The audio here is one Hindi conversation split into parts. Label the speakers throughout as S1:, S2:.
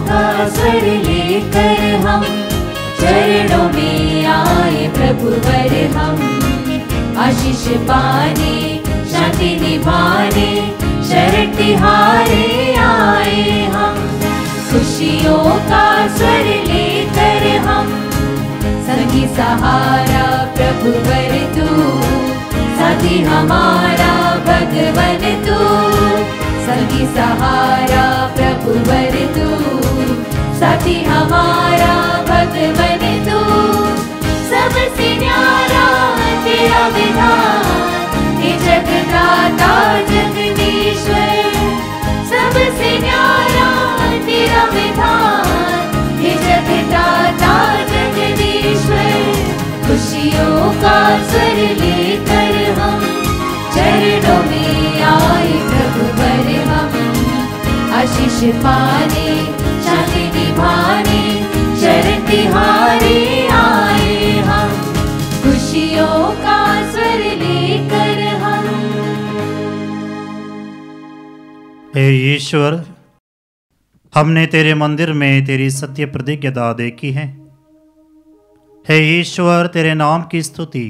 S1: का स्वर लेकर हम चरणों में आए प्रभुवर हम। आशीष पाने शांति निभाने शरण तिहारे आए हम। खुशियों का स्वर लेकर हम संगी सहारा प्रभुवर तू, साथी हमारा भगवन तू। संगी सहारा प्रभुवर तू, साथी हमारा भगवन तू। सबसे न्यारा तेरा विधान हे जगदाता जगदीश्वर। सबसे न्यारा तेरा विधान हे जगदाता जगदीश्वर। खुशियों का स्वर लेकर हम चरणों में आए प्रभुवर हम। आशीष पाने शांति निभाने शरण तिहारे आए हम। खुशियों का स्वर लेकर हम।
S2: हे ईश्वर, हमने तेरे मंदिर में तेरी सत्य प्रतिज्ञा देखी है। हे ईश्वर, तेरे नाम की स्तुति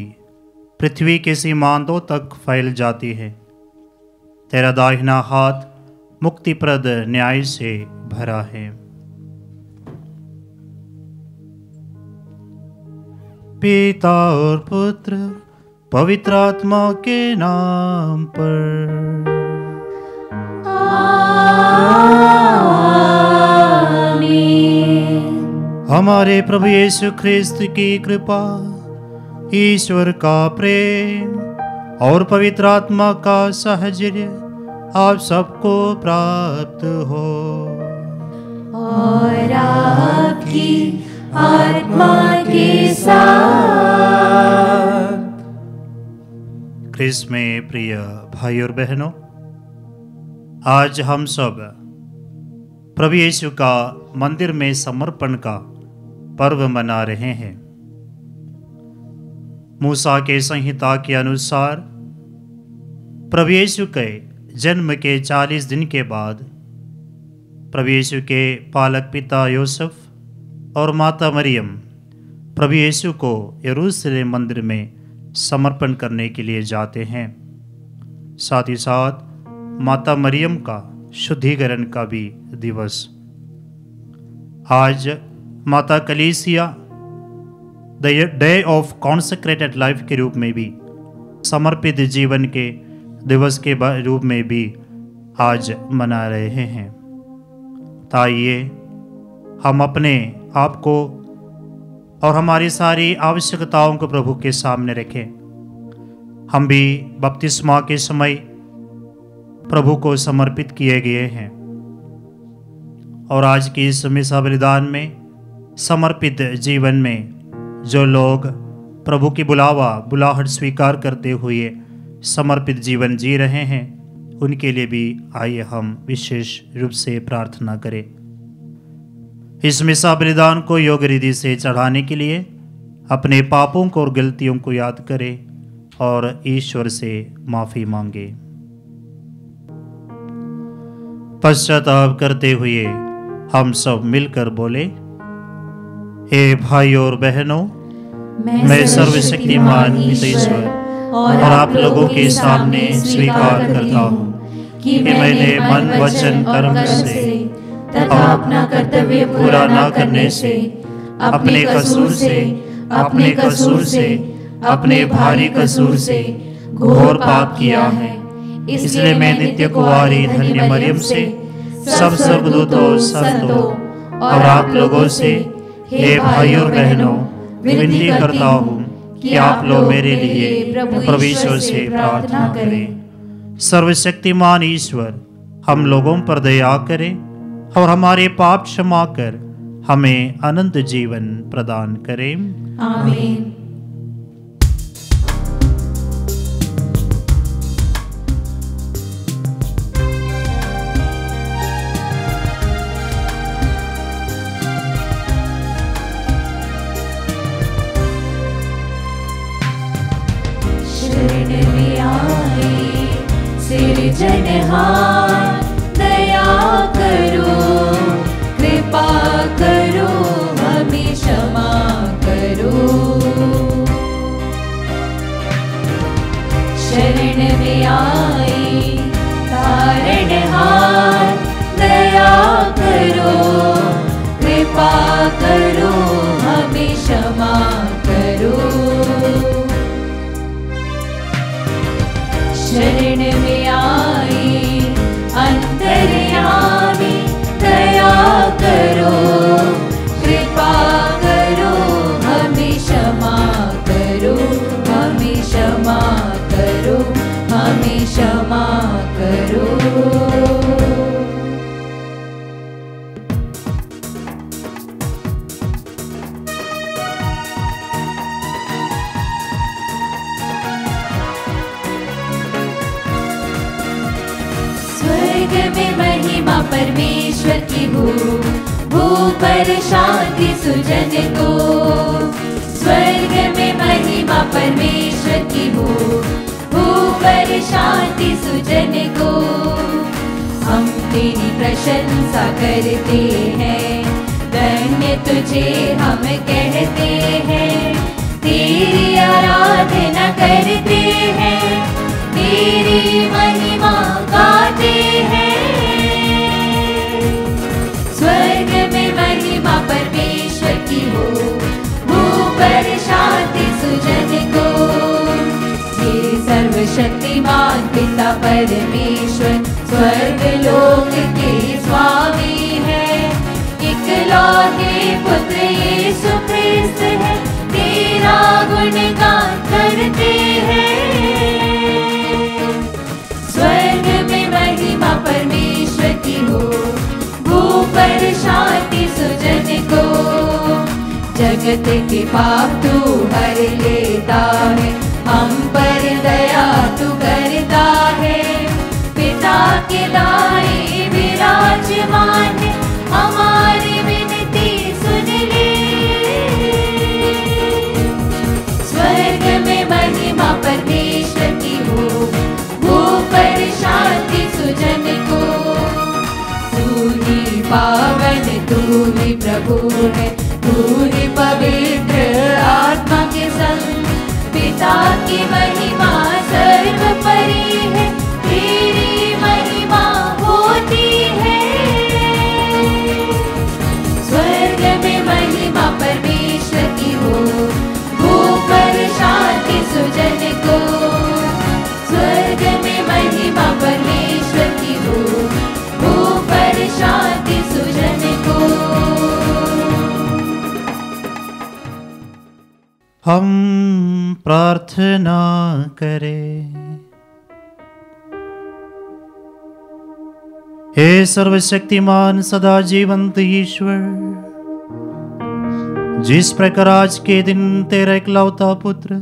S2: पृथ्वी के सीमांतों तक फैल जाती है। तेरा दाहिना हाथ मुक्तिप्रद न्याय से भरा है। पिता और पुत्र पवित्र आत्मा के नाम पर हमारे प्रभु यीशु ख्रिस्त की कृपा, ईश्वर का प्रेम और पवित्र आत्मा का साहचर्य आप सबको प्राप्त हो।
S1: और आपकी आत्मा के साथ।
S2: ख्रिस्त में प्रिय भाई और बहनों, आज हम सब प्रभु यीशु का मंदिर में समर्पण का पर्व मना रहे हैं। मूसा के संहिता के अनुसार प्रभु यीशु के जन्म के 40 दिन के बाद प्रभु यीशु के पालक पिता यूसुफ और माता मरियम प्रभु यीशु को यरूशलेम मंदिर में समर्पण करने के लिए जाते हैं। साथ ही साथ माता मरियम का शुद्धिकरण का भी दिवस। आज माता कलीसिया the day of consecrated life के रूप में भी, समर्पित जीवन के दिवस के रूप में भी आज मना रहे हैं। ताइए हम अपने आप को और हमारी सारी आवश्यकताओं को प्रभु के सामने रखें। हम भी बपतिस्मा के समय प्रभु को समर्पित किए गए हैं और आज की इस मिसा बलिदान में समर्पित जीवन में जो लोग प्रभु की बुलाहट स्वीकार करते हुए समर्पित जीवन जी रहे हैं, उनके लिए भी आइए हम विशेष रूप से प्रार्थना करें। इस मिसा बलिदान को योग्य रीति से चढ़ाने के लिए अपने पापों को और गलतियों को याद करें और ईश्वर से माफ़ी मांगे। पश्चाताप करते हुए हम सब मिलकर बोले, हे भाई और बहनों, मैं सर्वशक्तिमान ईश्वर और आप लोगों के सामने स्वीकार करता हूँ कि मैंने मन वचन कर्म से तथा अपना कर्तव्य पूरा न करने से अपने कसूर से अपने भारी कसूर से घोर पाप किया है। इसलिए मैं नित्य कुंवारी धन्य मरियम से, सब स्वर्गदूतों, संतों और आप लोगों से, हे भाई और बहनों, विनती करता हूँ कि आप लोग मेरे लिए प्रभु ईश्वर से प्रार्थना करें। सर्वशक्तिमान ईश्वर हम लोगों पर दया करें और हमारे पाप क्षमा कर हमें अनंत जीवन प्रदान करें।
S1: आमीन। सिरजनहार दया करो, कृपा में आए। अंतर्यामी दया करो, कृपा करो, हमें क्षमा करो, हमें क्षमा करो, हमें क्षमा करो। स्वर्ग में महिमा परमेश्वर की हो, भू पर शांति सुजन को। स्वर्ग में महिमा परमेश्वर की हो, भू पर शांति सुजन को। हम तेरी प्रशंसा करते हैं, धन्य तुझे हम कहते हैं। तेरी आराधना करते हैं, तेरी महिमा गाते हैं। स्वर्ग में महिमा परमेश्वर की हो, भू पर शांति सुजन को। ये सर्वशक्तिमान पिता परमेश्वर स्वर्ग लोक के स्वामी है। इकलौते पुत्र यीशु ख्रिस्त है, तेरा गुणगान करते हैं। स्वर्ग में महिमा परमेश्वर की हो, भू पर शांति सुजन को। जगत के पाप तू हर लेता है, हम पर दया तू करता है। पिता के दाएं विराजमान है, हमारी विनती सुन ले। स्वर्ग में महिमा परमेश्वर की हो, भू पर शांति सुजन को। तू ही पावन, तू ही प्रभु है, तू ही पवित्र आत्मा के संग। पिता की महिमा सर्वोपरि है, तेरी महिमा होती है। स्वर्ग में महिमा परमेश्वर की हो, भू पर शांति सुजन को। स्वर्ग में महिमा परमेश्वर की हो, भू पर शांति सुजन को।
S2: हम प्रार्थना करें। हे सर्वशक्तिमान सदा जीवंत ईश्वर, जिस प्रकार आज के दिन तेरा इकलौता पुत्र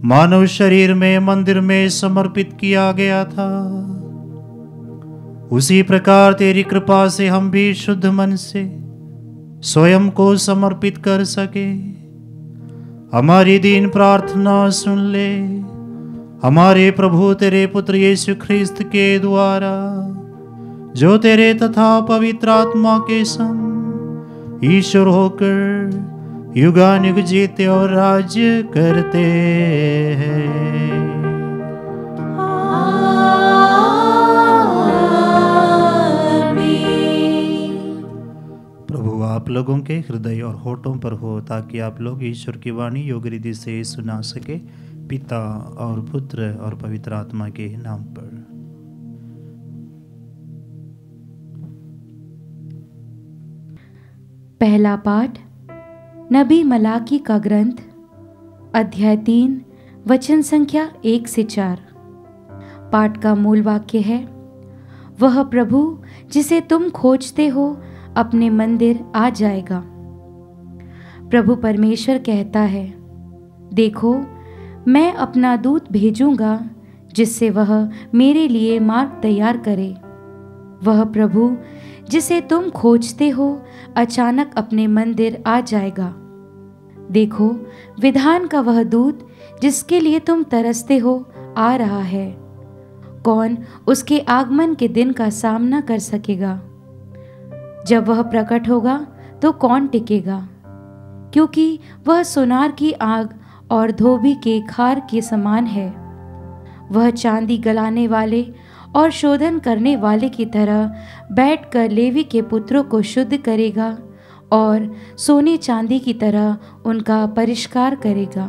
S2: मानव शरीर में मंदिर में समर्पित किया गया था, उसी प्रकार तेरी कृपा से हम भी शुद्ध मन से स्वयं को समर्पित कर सके। हमारी दीन प्रार्थना सुन ले। हमारे प्रभु तेरे पुत्र यीशु ख्रिस्त के द्वारा, जो तेरे तथा पवित्र आत्मा के संग ईश्वर होकर युगानुग जीते और राज्य करते हैं। प्रभु आप लोगों के हृदय और होठों पर हो, ताकि आप लोग ईश्वर की वाणी योग्य रीति से सुना सके। पिता और पुत्र और पवित्र आत्मा के नाम पर।
S3: पहला पाठ नबी मलाकी का ग्रंथ, अध्याय 3, वचन संख्या 1 से 4। पाठ का मूल वाक्य है, वह प्रभु जिसे तुम खोजते हो अपने मंदिर आ जाएगा। प्रभु परमेश्वर कहता है, देखो मैं अपना दूत भेजूंगा, जिससे वह मेरे लिए मार्ग तैयार करे। वह प्रभु जिसे तुम खोजते हो अचानक अपने मंदिर आ जाएगा। देखो विधान का वह दूत जिसके लिए तुम तरसते हो आ रहा है। कौन उसके आगमन के दिन का सामना कर सकेगा? जब वह प्रकट होगा तो कौन टिकेगा? क्योंकि वह सोनार की आग और धोबी के खार के समान है। वह चांदी गलाने वाले और शोधन करने वाले की तरह बैठकर लेवी के पुत्रों को शुद्ध करेगा और सोने चांदी की तरह उनका परिष्कार करेगा।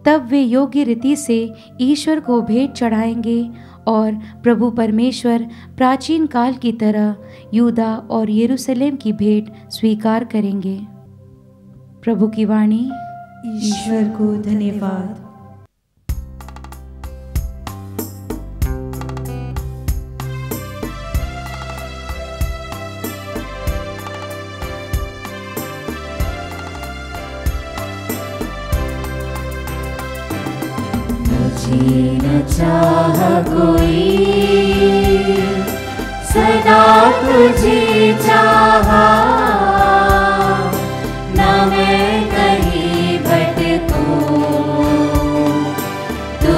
S3: तब वे योग्य रीति से ईश्वर को भेंट चढ़ाएंगे और प्रभु परमेश्वर प्राचीन काल की तरह यूदा और यरूशलेम की भेंट स्वीकार करेंगे। प्रभु की वाणी।
S1: ईश्वर को धन्यवाद। मुझे न चाह कोई, सदा तुझे चाहा, न मैं कहीं भटकूं, तू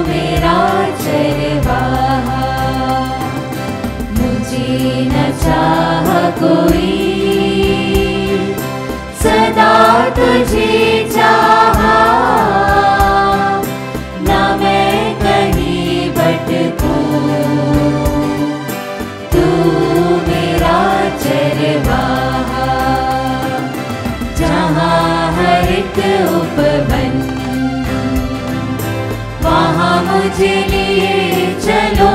S1: मेरा चरवाहा। मुझे न चाह कोई, सदा तुझे चाहा, उपवन वहाँ मुझे लिए चलो,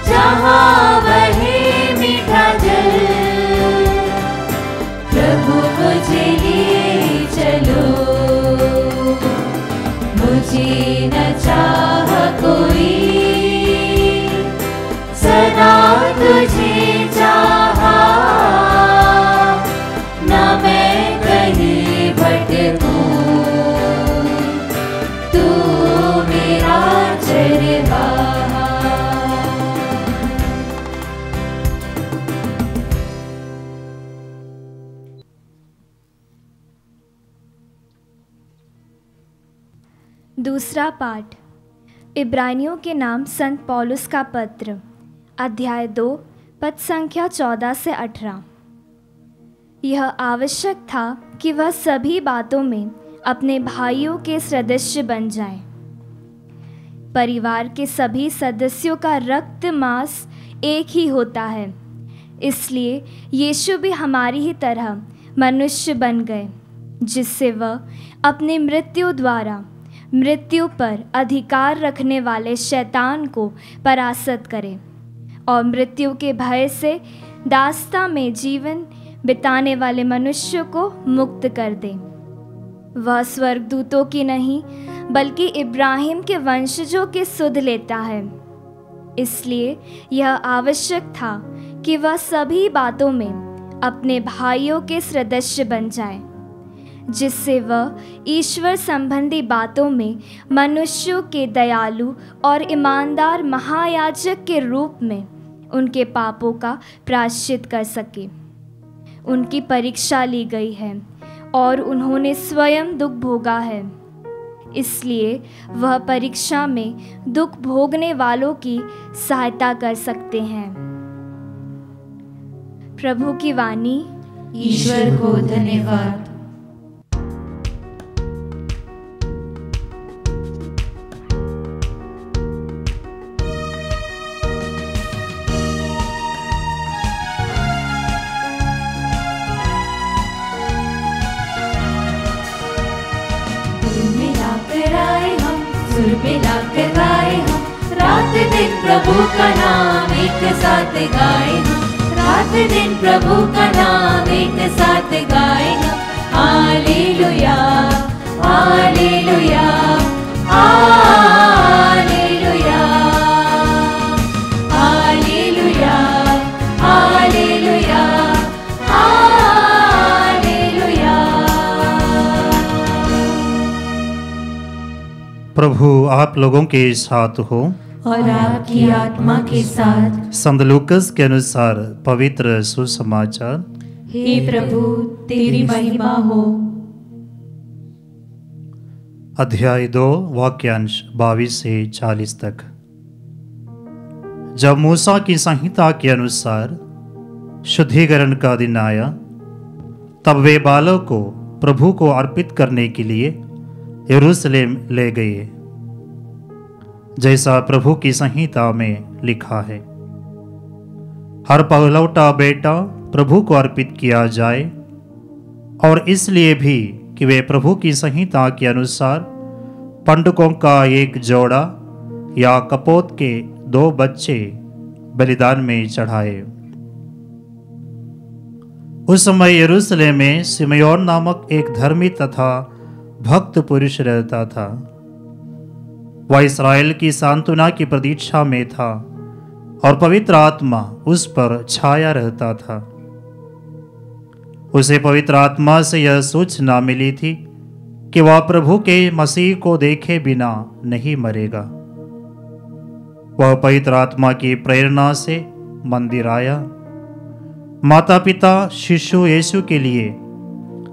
S1: जहाँ वही मीठा जल, प्रभु मुझे लिए चलो। मुझे न चाह कोई, सदा तुझे चाहा, न मैं कहीं भटकूं, तू मेरा चरवाहा।
S4: दूसरा पाठ इब्रानियों के नाम संत पौलुस का पत्र, अध्याय 2, पद संख्या 14 से 18। यह आवश्यक था कि वह सभी बातों में अपने भाइयों के सदस्य बन जाए। परिवार के सभी सदस्यों का रक्त मांस एक ही होता है, इसलिए यीशु भी हमारी ही तरह मनुष्य बन गए, जिससे वह अपनी मृत्यु द्वारा मृत्यु पर अधिकार रखने वाले शैतान को परास्त करे और मृत्यु के भय से दास्ता में जीवन बिताने वाले मनुष्य को मुक्त कर दे। वह स्वर्गदूतों की नहीं बल्कि इब्राहिम के वंशजों की सुध लेता है। इसलिए यह आवश्यक था कि वह सभी बातों में अपने भाइयों के सदस्य बन जाए, जिससे वह ईश्वर संबंधी बातों में मनुष्यों के दयालु और ईमानदार महायाजक के रूप में उनके पापों का प्रायश्चित कर सके। उनकी परीक्षा ली गई है और उन्होंने स्वयं दुख भोगा है, इसलिए वह परीक्षा में दुख भोगने वालों की सहायता कर सकते हैं। प्रभु की वाणी।
S1: ईश्वर को धन्यवाद। सुर मिलाकर गाए हम, रात दिन प्रभु का नाम एक साथ गाए हम, रात दिन प्रभु का नाम एक साथ गाए हम। Hallelujah hallelujah hallelujah hallelujah hallelujah hallelujah.
S2: प्रभु आप लोगों के साथ हो
S1: और आपकी आत्मा के साथ।
S2: संत लूकस के अनुसार पवित्र सुसमाचार।
S1: हे प्रभु तेरी महिमा हो।
S2: अध्याय 2 वाक्यांश 22 से 40 तक। जब मूसा की संहिता के अनुसार शुद्धिकरण का दिन आया, तब वे बालों को प्रभु को अर्पित करने के लिए यरूशलेम ले गए, जैसा प्रभु की संहिता में लिखा है। हर पहलौठा बेटा प्रभु को अर्पित किया जाए, और इसलिए भी कि वे प्रभु की संहिता के अनुसार पंडुकों का एक जोड़ा या कपोत के 2 बच्चे बलिदान में चढ़ाए। उस समय यरूशलेम में सिमयोन नामक एक धर्मी तथा भक्त पुरुष रहता था। वह इस्राएल की सांत्वना की प्रतीक्षा में था और पवित्र आत्मा उस पर छाया रहता था। उसे पवित्र आत्मा से यह सूचना मिली थी कि वह प्रभु के मसीह को देखे बिना नहीं मरेगा। वह पवित्र आत्मा की प्रेरणा से मंदिर आया। माता पिता शिशु यीशु के लिए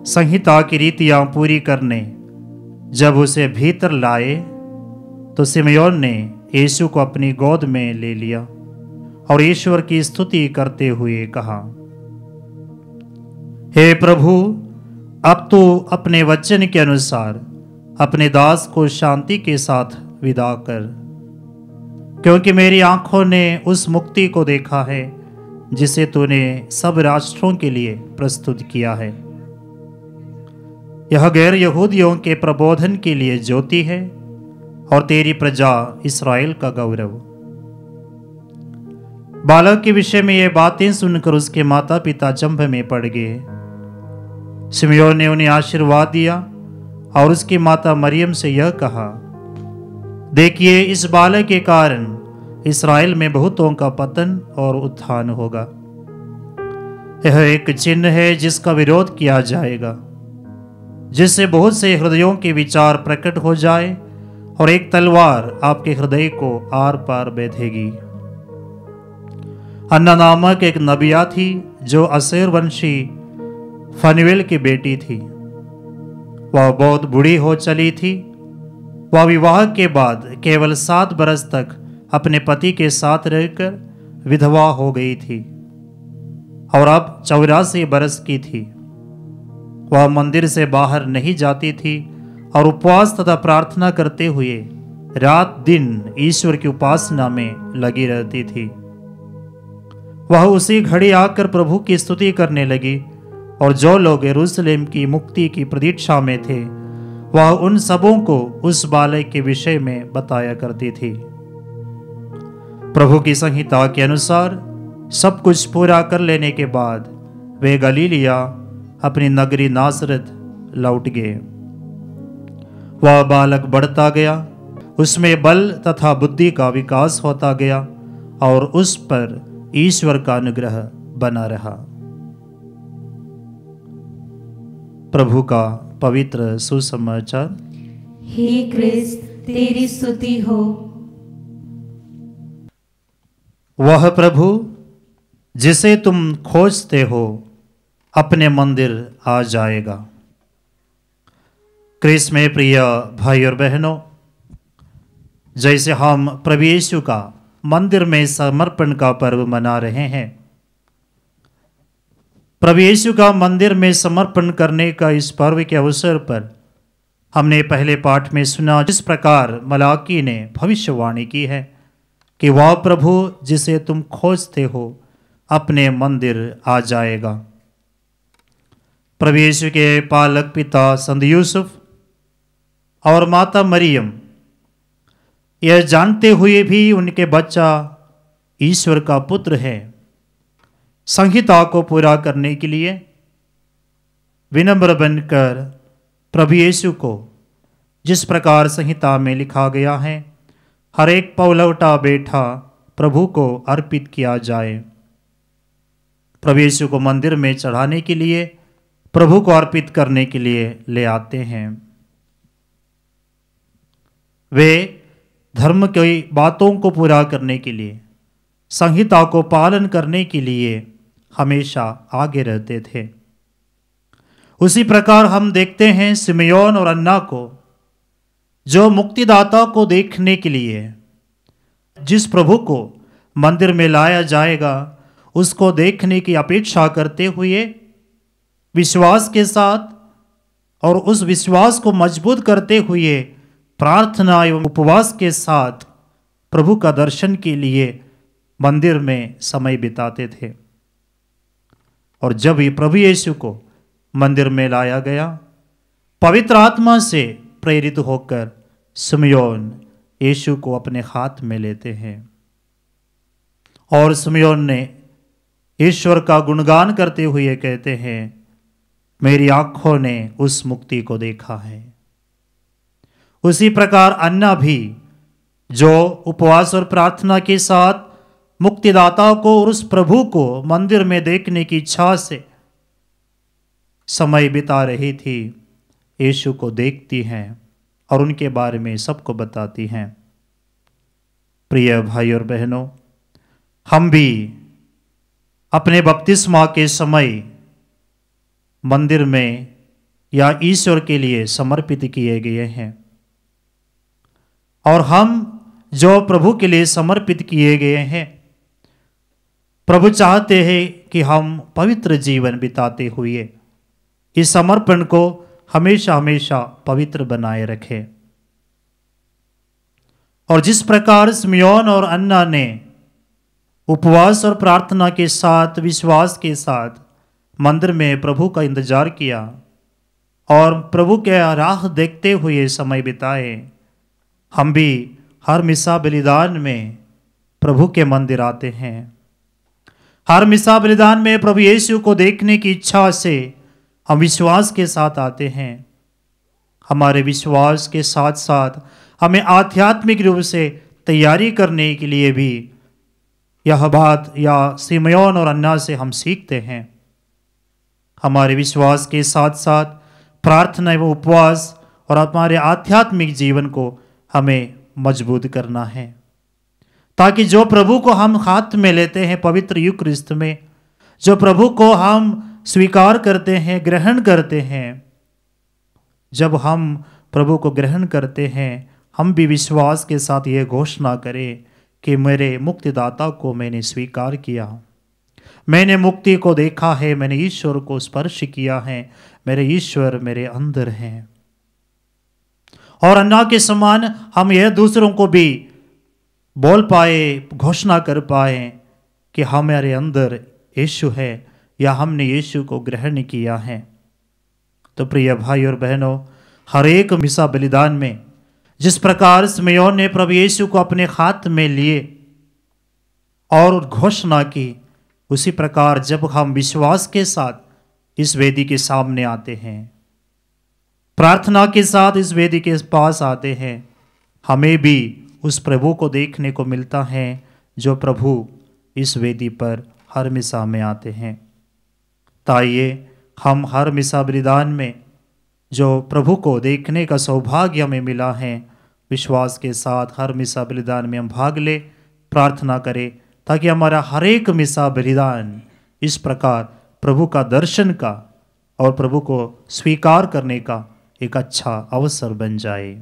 S2: संहिता की रीतियां पूरी करने जब उसे भीतर लाए तो सिमयोन ने यीशु को अपनी गोद में ले लिया और ईश्वर की स्तुति करते हुए कहा, हे प्रभु, अब तू अपने वचन के अनुसार अपने दास को शांति के साथ विदा कर, क्योंकि मेरी आंखों ने उस मुक्ति को देखा है जिसे तूने सब राष्ट्रों के लिए प्रस्तुत किया है। यह गैर यहूदियों के प्रबोधन के लिए ज्योति है और तेरी प्रजा इस्राएल का गौरव। बालक के विषय में ये बातें सुनकर उसके माता पिता चंभ में पड़ गए। सिमयोन ने उन्हें आशीर्वाद दिया और उसकी माता मरियम से यह कहा, देखिए, इस बालक के कारण इस्राएल में बहुतों का पतन और उत्थान होगा। यह एक चिन्ह है जिसका विरोध किया जाएगा, जिससे बहुत से हृदयों के विचार प्रकट हो जाए और एक तलवार आपके हृदय को आर पार बेधेगी। अन्ना नामक एक नबिया थी जो असेर वंशी फनुएल की बेटी थी। वह बहुत बूढ़ी हो चली थी। वह विवाह के बाद केवल 7 बरस तक अपने पति के साथ रहकर विधवा हो गई थी और अब 84 बरस की थी। वह मंदिर से बाहर नहीं जाती थी और उपवास तथा प्रार्थना करते हुए रात दिन ईश्वर की उपासना में लगी रहती थी। वह उसी घड़ी आकर प्रभु की स्तुति करने लगी और जो लोग यरूशलेम की मुक्ति की प्रतीक्षा में थे वह उन सबों को उस बालक के विषय में बताया करती थी। प्रभु की संहिता के अनुसार सब कुछ पूरा कर लेने के बाद वे गलीलिया अपनी नगरी नासरत लौट गए। वह बालक बढ़ता गया, उसमें बल तथा बुद्धि का विकास होता गया और उस पर ईश्वर का अनुग्रह बना रहा। प्रभु का पवित्र सुसमाचार।
S1: हे क्रिस्त, तेरी स्तुति हो।
S2: वह प्रभु जिसे तुम खोजते हो अपने मंदिर आ जाएगा। क्रिस्त में प्रिय भाई और बहनों, जैसे हम प्रभु यीशु का मंदिर में समर्पण का पर्व मना रहे हैं, प्रभु यीशु का मंदिर में समर्पण करने का इस पर्व के अवसर पर हमने पहले पाठ में सुना जिस प्रकार मलाकी ने भविष्यवाणी की है कि वह प्रभु जिसे तुम खोजते हो अपने मंदिर आ जाएगा। प्रभु यीशु के पालक पिता संत यूसुफ और माता मरियम यह जानते हुए भी उनके बच्चा ईश्वर का पुत्र है, संहिता को पूरा करने के लिए विनम्र बनकर प्रभु यीशु को जिस प्रकार संहिता में लिखा गया है, हर एक पौलौटा बेटा प्रभु को अर्पित किया जाए। प्रभु यीशु को मंदिर में चढ़ाने के लिए, प्रभु को अर्पित करने के लिए ले आते हैं। वे धर्म की बातों को पूरा करने के लिए, संहिता को पालन करने के लिए हमेशा आगे रहते थे। उसी प्रकार हम देखते हैं सिमयोन और अन्ना को, जो मुक्तिदाता को देखने के लिए जिस प्रभु को मंदिर में लाया जाएगा उसको देखने की अपेक्षा करते हुए विश्वास के साथ और उस विश्वास को मजबूत करते हुए प्रार्थना एवं उपवास के साथ प्रभु का दर्शन के लिए मंदिर में समय बिताते थे। और जब ही प्रभु यीशु को मंदिर में लाया गया, पवित्र आत्मा से प्रेरित होकर सिमयोन यीशु को अपने हाथ में लेते हैं। और सिमयोन ने ईश्वर का गुणगान करते हुए कहते हैं, मेरी आंखों ने उस मुक्ति को देखा है। उसी प्रकार अन्ना भी, जो उपवास और प्रार्थना के साथ मुक्तिदाता को और उस प्रभु को मंदिर में देखने की इच्छा से समय बिता रही थी, यीशु को देखती हैं और उनके बारे में सबको बताती हैं। प्रिय भाई और बहनों, हम भी अपने बपतिस्मा के समय मंदिर में या ईश्वर के लिए समर्पित किए गए हैं, और हम जो प्रभु के लिए समर्पित किए गए हैं, प्रभु चाहते हैं कि हम पवित्र जीवन बिताते हुए इस समर्पण को हमेशा हमेशा पवित्र बनाए रखें। और जिस प्रकार सिमयोन और अन्ना ने उपवास और प्रार्थना के साथ, विश्वास के साथ मंदिर में प्रभु का इंतजार किया और प्रभु के राह देखते हुए समय बिताए, हम भी हर मिसा बलिदान में प्रभु के मंदिर आते हैं। हर मिसा बलिदान में प्रभु यीशु को देखने की इच्छा से हम विश्वास के साथ आते हैं। हमारे विश्वास के साथ साथ हमें आध्यात्मिक रूप से तैयारी करने के लिए भी यह बात या सिमयोन और अन्ना से हम सीखते हैं। हमारे विश्वास के साथ साथ प्रार्थना एवं उपवास और हमारे आध्यात्मिक जीवन को हमें मजबूत करना है, ताकि जो प्रभु को हम हाथ में लेते हैं पवित्र यूकरिस्त में, जो प्रभु को हम स्वीकार करते हैं, ग्रहण करते हैं, जब हम प्रभु को ग्रहण करते हैं, हम भी विश्वास के साथ ये घोषणा करें कि मेरे मुक्तिदाता को मैंने स्वीकार किया, मैंने मुक्ति को देखा है, मैंने ईश्वर को स्पर्श किया है, मेरे ईश्वर मेरे अंदर हैं। और अन्ना के समान हम यह दूसरों को भी बोल पाए, घोषणा कर पाए कि हमारे अंदर यीशु है या हमने यीशु को ग्रहण किया है। तो प्रिय भाई और बहनों, हर एक मिसा बलिदान में जिस प्रकार सिमयोन ने प्रभु यीशु को अपने हाथ में लिए और घोषणा की, उसी प्रकार जब हम विश्वास के साथ इस वेदी के सामने आते हैं, प्रार्थना के साथ इस वेदी के पास आते हैं, हमें भी उस प्रभु को देखने को मिलता है जो प्रभु इस वेदी पर हर मिसा में आते हैं। ताइए हम हर मिसा बलिदान में जो प्रभु को देखने का सौभाग्य हमें मिला है, विश्वास के साथ हर मिसा बलिदान में हम भाग ले, प्रार्थना करें ताकि हमारा हर एक मिसा बलिदान इस प्रकार प्रभु का दर्शन का और प्रभु को स्वीकार करने का एक अच्छा अवसर बन जाए।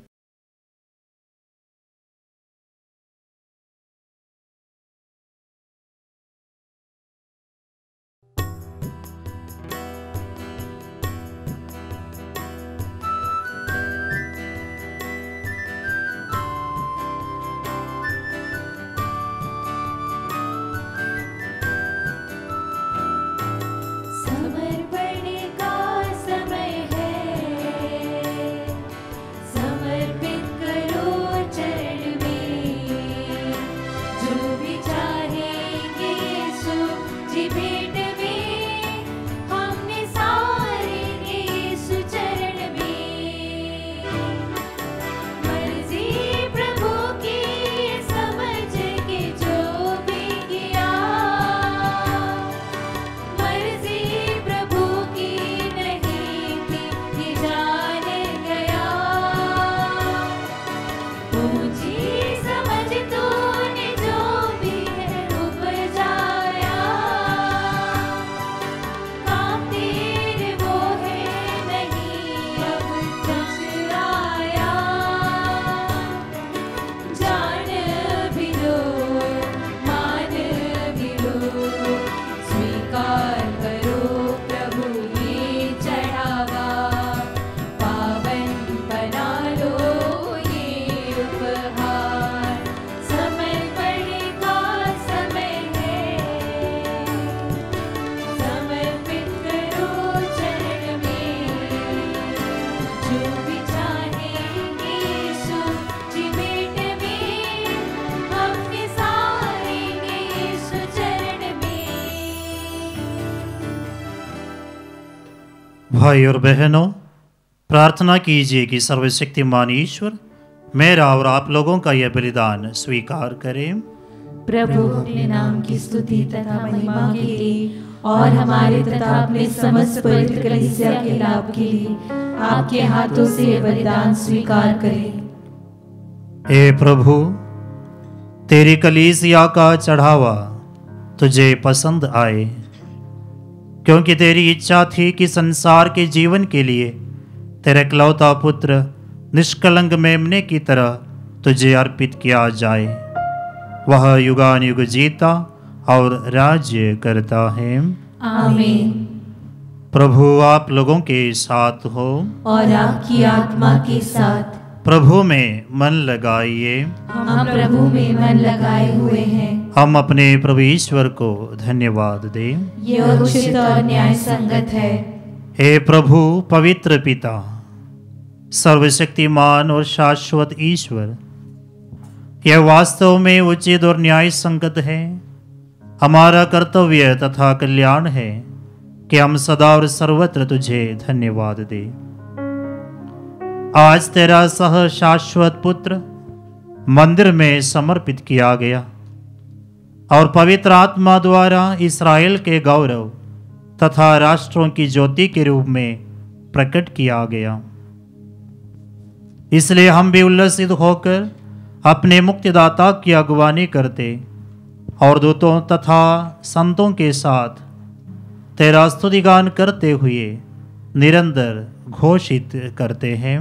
S1: समर्पण का समय है, समर्पण
S2: भाई और बहनों, प्रार्थना कीजिए कि सर्वशक्तिमान ईश्वर मेरा और आप लोगों का यह बलिदान स्वीकार करें।
S1: प्रभु अपने नाम की स्तुति तथा महिमा के लिए और हमारे तथा अपने समस्त पवित्र कलीसिया के लाभ के लिए आपके हाथों से ये बलिदान स्वीकार करें।
S2: हे प्रभु, तेरी कलीसिया का चढ़ावा तुझे पसंद आए, क्योंकि तेरी इच्छा थी कि संसार के जीवन के लिए तेरा इकलौता पुत्र निष्कलंक मेमने की तरह तुझे अर्पित किया जाए। वह युगान युग जीता और राज्य करता है।
S1: आमीन।
S2: प्रभु आप लोगों के साथ हो
S1: और आपकी आत्मा के साथ।
S2: प्रभु में मन लगाइए।
S1: हम प्रभु में मन लगाए हुए हैं।
S2: हम अपने प्रभु ईश्वर को धन्यवाद दें।
S1: यह उचित और न्याय संगत है।
S2: हे प्रभु पवित्र पिता, सर्वशक्तिमान और शाश्वत ईश्वर, यह वास्तव में उचित और न्याय संगत है। हमारा कर्तव्य तथा कल्याण है कि हम सदा और सर्वत्र तुझे धन्यवाद दें। आज तेरा सह शाश्वत पुत्र मंदिर में समर्पित किया गया और पवित्र आत्मा द्वारा इस्राएल के गौरव तथा राष्ट्रों की ज्योति के रूप में प्रकट किया गया। इसलिए हम भी उल्लसित होकर अपने मुक्तिदाता की अगुवानी करते और दूतों तथा संतों के साथ तेरा स्तुतिगान करते हुए निरंतर घोषित करते हैं।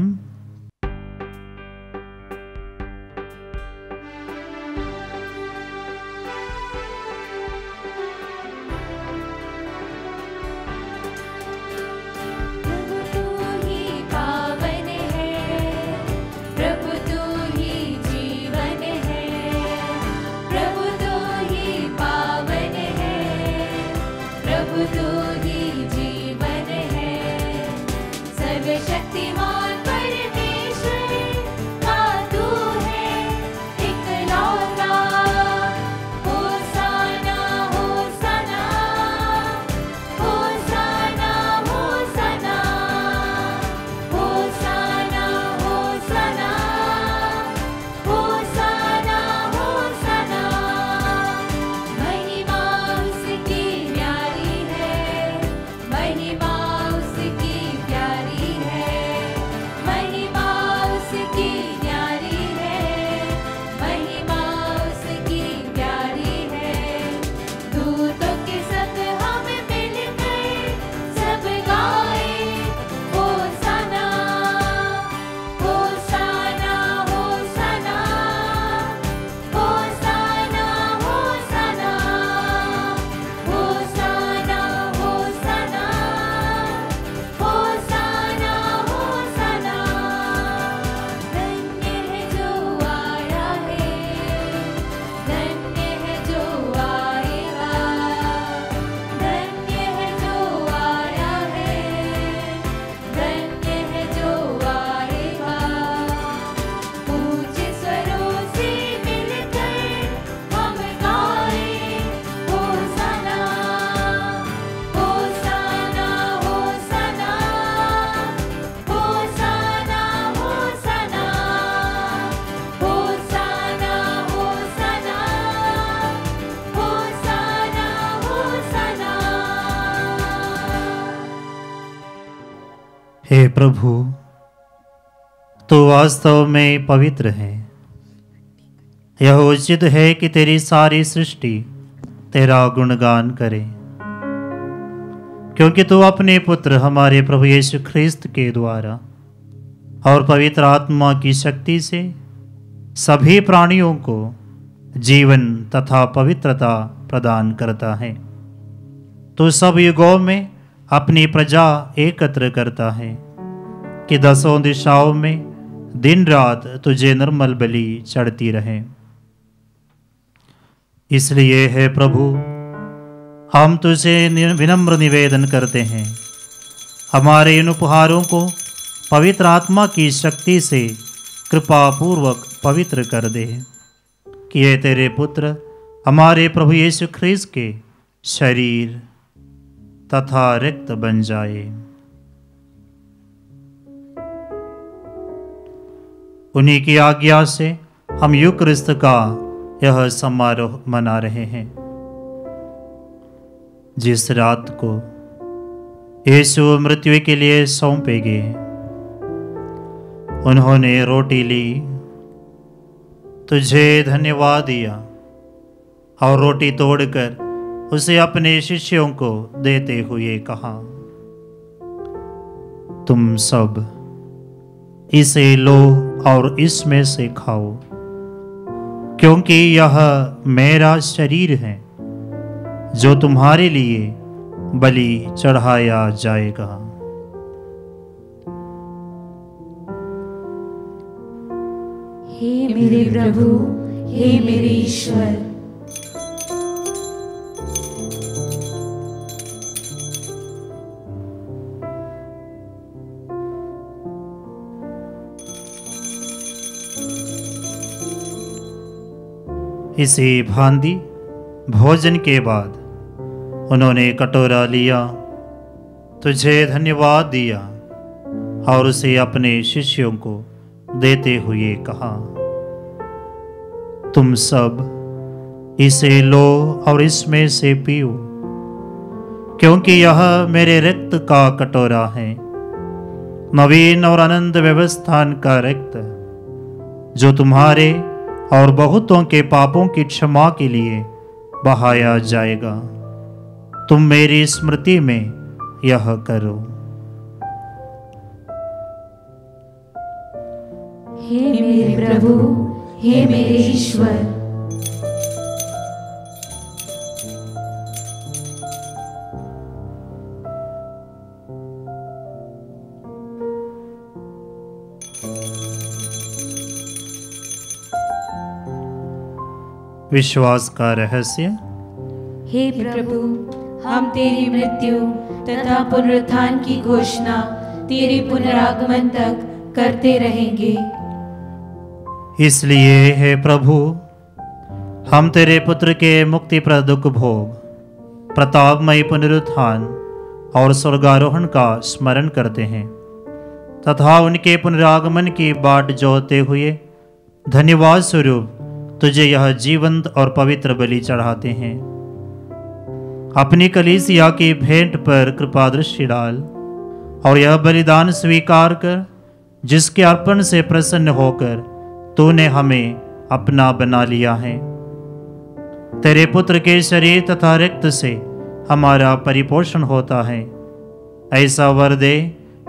S2: हे प्रभु, तू वास्तव में पवित्र है। यह उचित है कि तेरी सारी सृष्टि तेरा गुणगान करे, क्योंकि तू अपने पुत्र हमारे प्रभु यीशु ख्रिस्त के द्वारा और पवित्र आत्मा की शक्ति से सभी प्राणियों को जीवन तथा पवित्रता प्रदान करता है। तू सब युगों में अपनी प्रजा एकत्र करता है कि दसों दिशाओं में दिन रात तुझे निर्मल बलि चढ़ती रहे। इसलिए है प्रभु, हम तुझे विनम्र निवेदन करते हैं, हमारे इन उपहारों को पवित्र आत्मा की शक्ति से कृपा पूर्वक पवित्र कर दे, कि ये तेरे पुत्र हमारे प्रभु यीशु ख्रिस्त के शरीर तथा रक्त बन जाए। उन्हीं की आज्ञा से हम यूकरिस्त का यह समारोह मना रहे हैं। जिस रात को यीशु मृत्यु के लिए सौंपे गए, उन्होंने रोटी ली, तुझे धन्यवाद दिया और रोटी तोड़कर उसे अपने शिष्यों को देते हुए कहा, तुम सब इसे लो और इसमें से खाओ, क्योंकि यह मेरा शरीर है जो तुम्हारे लिए बलि चढ़ाया जाएगा।
S1: हे मेरे प्रभु, हे मेरे ईश्वर,
S2: इसी भांति भोजन के बाद उन्होंने कटोरा लिया, तुझे धन्यवाद दिया और उसे अपने शिष्यों को देते हुए कहा, तुम सब इसे लो और इसमें से पियो, क्योंकि यह मेरे रक्त का कटोरा है, नवीन और अनंत व्यवस्थान का रक्त, जो तुम्हारे और बहुतों के पापों की क्षमा के लिए बहाया जाएगा। तुम मेरी स्मृति में यह करो।
S1: हे मेरे प्रभु, हे मेरे ईश्वर,
S2: विश्वास का रहस्य।
S1: हे प्रभु, हम तेरी मृत्यु तथा पुनरुत्थान की घोषणा तेरे पुनरागमन तक करते रहेंगे।
S2: इसलिए हे प्रभु, हम तेरे पुत्र के मुक्तिप्रद दुख भोग, प्रतापमयी पुनरुत्थान और स्वर्गारोहण का स्मरण करते हैं तथा उनके पुनरागमन की बाट जोहते हुए धन्यवाद स्वरूप तुझे यह जीवंत और पवित्र बलि चढ़ाते हैं। अपनी कलीसिया की भेंट पर कृपा दृष्टि डाल और यह बलिदान स्वीकार कर, जिसके अर्पण से प्रसन्न होकर तूने हमें अपना बना लिया है। तेरे पुत्र के शरीर तथा रक्त से हमारा परिपोषण होता है। ऐसा वर दे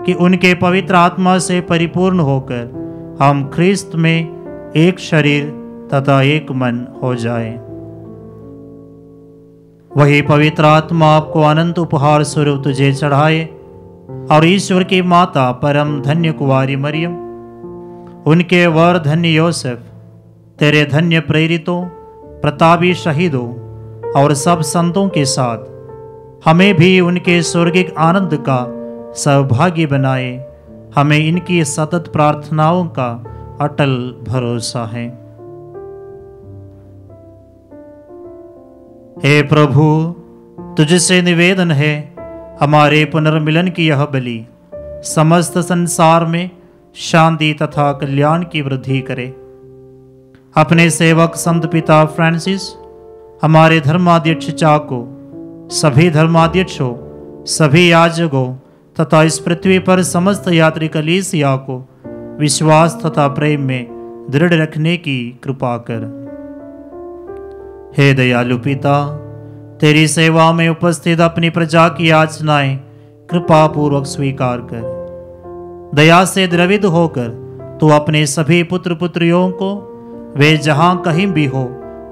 S2: कि उनके पवित्र आत्मा से परिपूर्ण होकर हम ख्रिस्त में एक शरीर तथा एक मन हो जाए। वही पवित्र आत्मा आपको अनंत उपहार स्वरूप तुझे चढ़ाए और ईश्वर की माता परम धन्य कुंवारी मरियम, उनके वर धन्य योसेफ, तेरे धन्य प्रेरितों, प्रतापी शहीदों और सब संतों के साथ हमें भी उनके स्वर्गिक आनंद का सौभाग्य बनाए। हमें इनकी सतत प्रार्थनाओं का अटल भरोसा है। हे प्रभु, तुझसे निवेदन है, हमारे पुनर्मिलन की यह बलि समस्त संसार में शांति तथा कल्याण की वृद्धि करे। अपने सेवक संत पिता फ्रांसिस, हमारे धर्माध्यक्ष चाको, सभी धर्माध्यक्षों, सभी याजकों तथा इस पृथ्वी पर समस्त यात्री कलीसिया को विश्वास तथा प्रेम में दृढ़ रखने की कृपा कर। हे दयालु पिता, तेरी सेवा में उपस्थित अपनी प्रजा की याचनाएं कृपा पूर्वक स्वीकार कर। दया से द्रवित होकर तू अपने सभी पुत्र पुत्रियों को वे जहां कहीं भी हो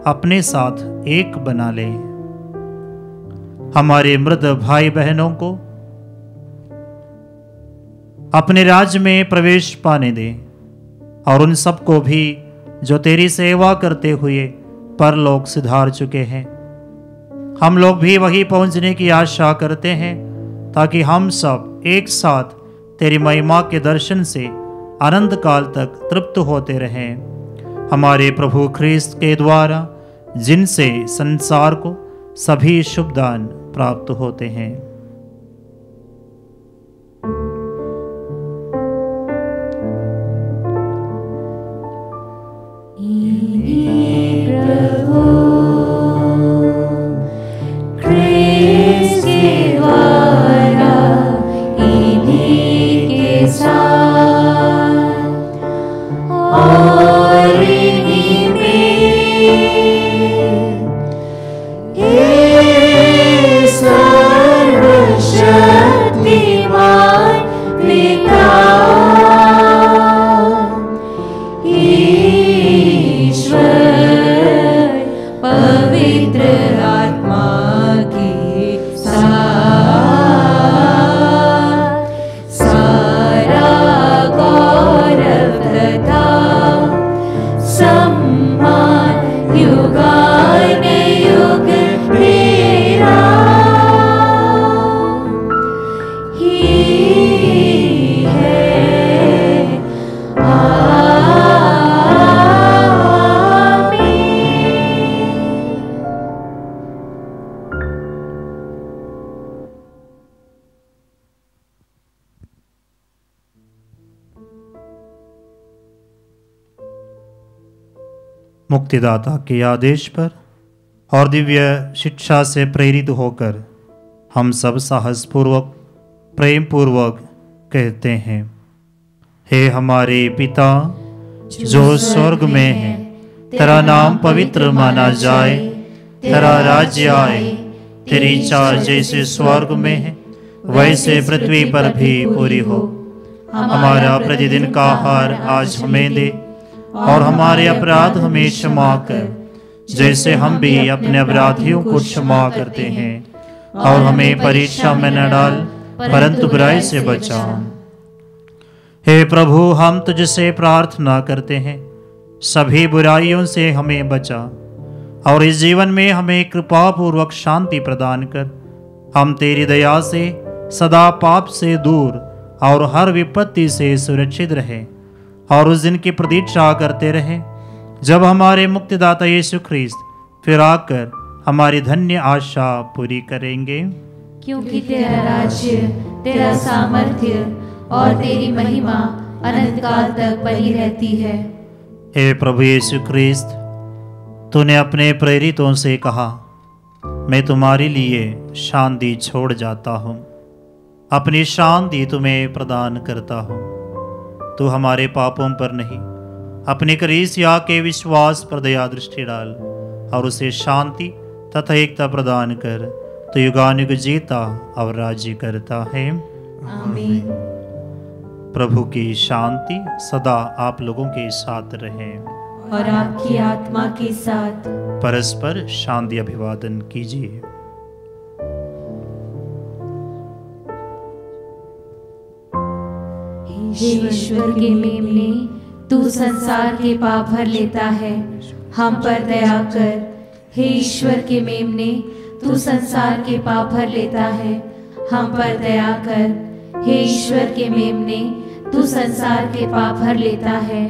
S2: अपने साथ एक बना ले। हमारे मृत भाई बहनों को अपने राज्य में प्रवेश पाने दे और उन सबको भी जो तेरी सेवा करते हुए परलोक सिधार चुके हैं। हम लोग भी वही पहुंचने की आशा करते हैं, ताकि हम सब एक साथ तेरी महिमा के दर्शन से अनंत काल तक तृप्त होते रहें। हमारे प्रभु ख्रिस्त के द्वारा, जिनसे संसार को सभी शुभ दान प्राप्त होते हैं। मुक्तिदाता के आदेश पर और दिव्य शिक्षा से प्रेरित होकर हम सब साहसपूर्वक प्रेम पूर्वक कहते हैं, हे हमारे पिता जो स्वर्ग में है, तेरा नाम पवित्र माना जाए, तेरा राज्य आए, तेरी इच्छा जैसे स्वर्ग में है वैसे पृथ्वी पर भी पूरी हो। हमारा प्रतिदिन का आहार आज हमें दे और हमारे अपराध हमें क्षमा कर, जैसे हम भी अपने अपराधियों को क्षमा करते हैं, और हमें परीक्षा में न डाल परंतु बुराई से बचा। हे प्रभु, हम तुझसे प्रार्थना करते हैं, सभी बुराइयों से हमें बचा और इस जीवन में हमें कृपा पूर्वक शांति प्रदान कर। हम तेरी दया से सदा पाप से दूर और हर विपत्ति से सुरक्षित रहे और उस दिन की प्रतीक्षा करते रहे जब हमारे मुक्तिदाता यीशु ख्रीस्त फिर आकर हमारी धन्य आशा पूरी करेंगे।
S1: क्योंकि तेरा राज्य, तेरा सामर्थ्य और तेरी महिमा अनंत काल तक बनी रहती है।
S2: हे प्रभु यीशु ख्रीस्त, तूने अपने प्रेरितों से कहा, मैं तुम्हारे लिए शांति छोड़ जाता हूँ, अपनी शांति तुम्हें प्रदान करता हूँ। तू हमारे पापों पर नहीं, अपनी कलीसिया के विश्वास पर दया दृष्टि डाल और उसे शांति तथा एकता प्रदान कर। तो युगानुयुग जीता और राज्य करता है।
S1: आमीन।
S2: प्रभु की शांति सदा आप लोगों के साथ रहे
S1: और आपकी आत्मा के साथ।
S2: परस्पर शांति अभिवादन कीजिए।
S1: हे ईश्वर के मेमने, तू संसार के पाप भर लेता है, हम पर दया कर। हे ईश्वर के मेमने, तू संसार के पाप भर लेता है, हम पर दया कर। हे ईश्वर के मेमने, तू संसार के पाप भर लेता है,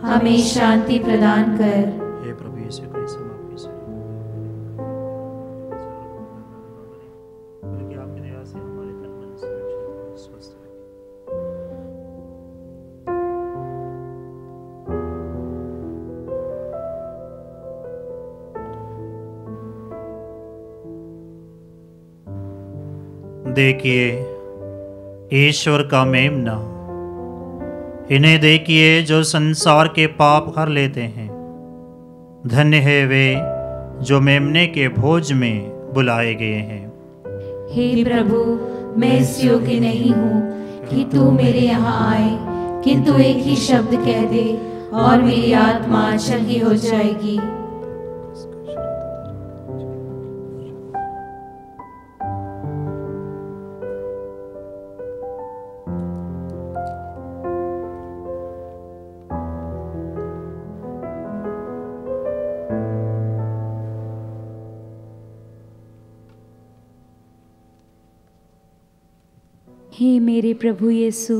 S1: हमें शांति प्रदान कर।
S2: हे प्रभु यीशु क्रिस्त, आपकी दया से हमारे तन मन सुरक्षित और स्वस्थ रहे। देखिए ईश्वर का मेमना, इन्हें देखिए जो संसार के पाप हर लेते हैं। धन्य है वे जो मेमने के भोज में बुलाए गए हैं।
S1: हे प्रभु, मैं इस योग्य नहीं हूँ कि तू मेरे यहाँ आए, किंतु एक ही शब्द कह दे और मेरी आत्मा चंगी हो जाएगी।
S3: हे मेरे प्रभु यीशु,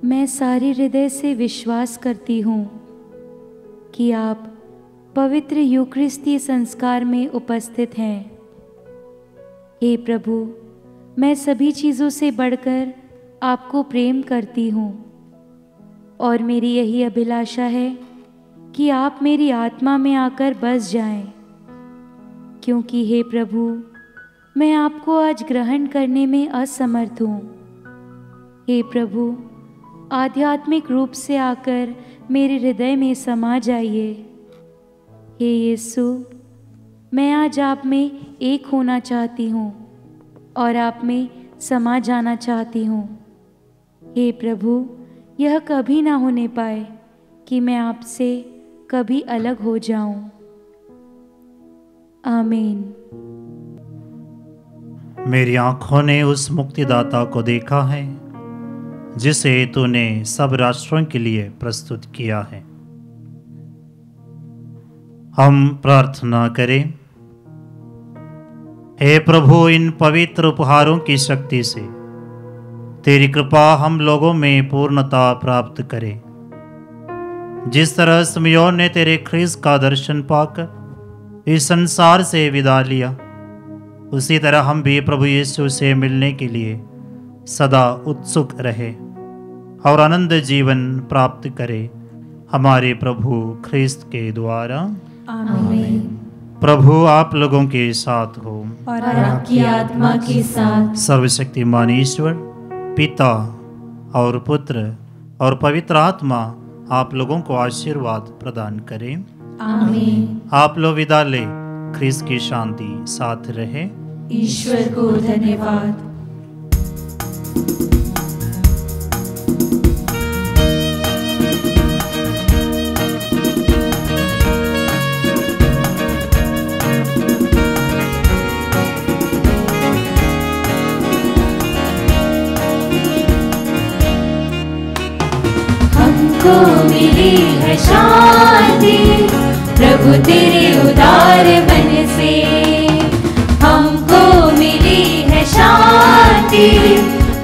S3: मैं सारे हृदय से विश्वास करती हूँ कि आप पवित्र यूकरिस्तीय संस्कार में उपस्थित हैं। हे प्रभु, मैं सभी चीज़ों से बढ़कर आपको प्रेम करती हूँ और मेरी यही अभिलाषा है कि आप मेरी आत्मा में आकर बस जाएं, क्योंकि हे प्रभु, मैं आपको आज ग्रहण करने में असमर्थ हूँ। हे प्रभु, आध्यात्मिक रूप से आकर मेरे हृदय में समा जाइए। हे यीशु, मैं आज आप में एक होना चाहती हूँ और आप में समा जाना चाहती हूँ। हे प्रभु, यह कभी ना होने पाए कि मैं आपसे कभी अलग हो जाऊं। आमीन।
S2: मेरी आंखों ने उस मुक्तिदाता को देखा है जिसे तूने सब राष्ट्रों के लिए प्रस्तुत किया है। हम प्रार्थना करें। हे प्रभु, इन पवित्र उपहारों की शक्ति से तेरी कृपा हम लोगों में पूर्णता प्राप्त करे। जिस तरह सिमयोन ने तेरे ख्रीस्त का दर्शन पाकर इस संसार से विदा लिया, उसी तरह हम भी प्रभु यीशु से मिलने के लिए सदा उत्सुक रहे और आनंद जीवन प्राप्त करें हमारे प्रभु ख्रिस्त के द्वारा।
S1: आमीन।
S2: प्रभु आप लोगों के साथ हो
S1: और आपकी आत्मा के साथ।
S2: सर्वशक्तिमान ईश्वर पिता और पुत्र और पवित्र आत्मा आप लोगों को आशीर्वाद प्रदान करें।
S1: आमीन।
S2: आप लोग विदा ले। ख्रिस्त की शांति साथ रहे।
S1: ईश्वर को धन्यवाद। हमको मिली है शांति प्रभु तेरे उदार मन से। हमको मिली है शांति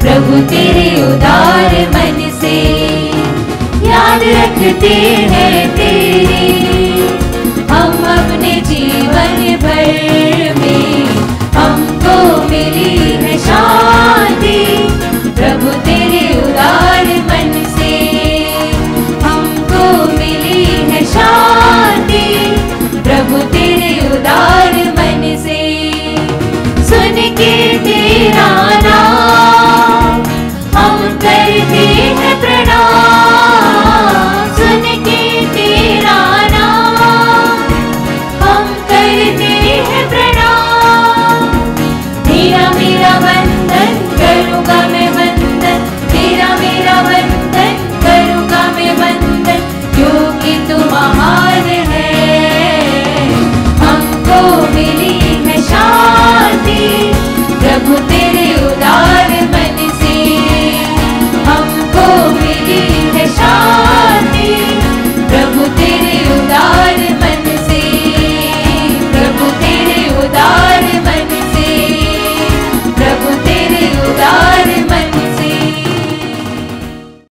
S1: प्रभु तेरे उदार मन से। याद रखते